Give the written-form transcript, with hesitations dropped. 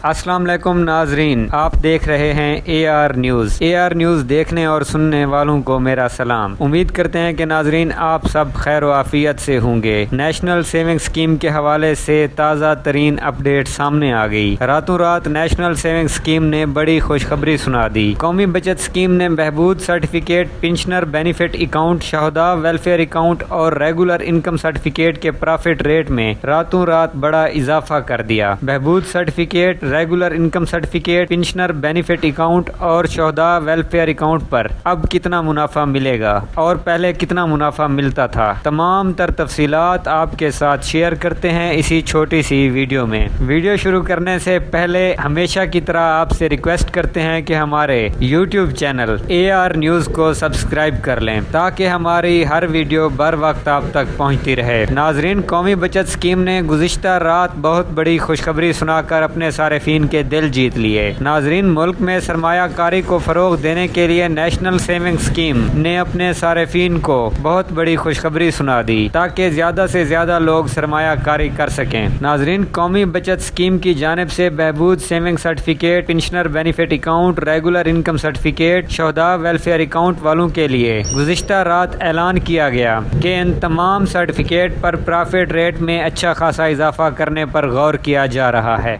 السلام علیکم ناظرین، آپ دیکھ رہے ہیں اے آر نیوز دیکھنے اور سننے والوں کو میرا سلام۔ امید کرتے ہیں کہ ناظرین آپ سب خیر و عافیت سے ہوں گے۔ نیشنل سیونگ اسکیم کے حوالے سے تازہ ترین اپڈیٹ سامنے آ گئی۔ راتوں رات نیشنل سیونگ اسکیم نے بڑی خوشخبری سنا دی۔ قومی بچت اسکیم نے بہبود سرٹیفکیٹ، پنشنر بینیفٹ اکاؤنٹ، شہداء ویلفیئر اکاؤنٹ اور ریگولر انکم سرٹیفکیٹ کے پرافٹ ریٹ میں راتوں رات بڑا اضافہ کر دیا۔ بہبود certificate, regular income certificate, pensioner benefit account اور شہداء ویلفیئر اکاؤنٹ پر اب کتنا منافع ملے گا اور پہلے کتنا منافع ملتا تھا، تمام تر تفصیلات آپ کے ساتھ شیئر کرتے ہیں اسی چھوٹی سی ویڈیو میں۔ ویڈیو شروع کرنے سے پہلے ہمیشہ کی طرح آپ سے ریکویسٹ کرتے ہیں کہ ہمارے YouTube channel A R news کو سبسکرائب کر لیں تاکہ ہماری ہر ویڈیو بر وقت آپ تک پہنچتی رہے۔ ناظرین، قومی بچت اسکیم نے گزشتہ رات بہت بڑی خوشخبری سنا کر اپنے صارفین کے دل جیت لیے۔ ناظرین، ملک میں سرمایہ کاری کو فروغ دینے کے لیے نیشنل سیونگ اسکیم نے اپنے صارفین کو بہت بڑی خوشخبری سنا دی تاکہ زیادہ سے زیادہ لوگ سرمایہ کاری کر سکیں۔ ناظرین، قومی بچت اسکیم کی جانب سے بہبود saving certificate, pensioner benefit account, regular income certificate, شہداء ویلفیئر اکاؤنٹ والوں کے لیے گزشتہ رات اعلان کیا گیا کہ ان تمام سرٹیفکیٹ پر پرافٹ ریٹ میں اچھا خاصا اضافہ کرنے پر غور کیا جا رہا ہے۔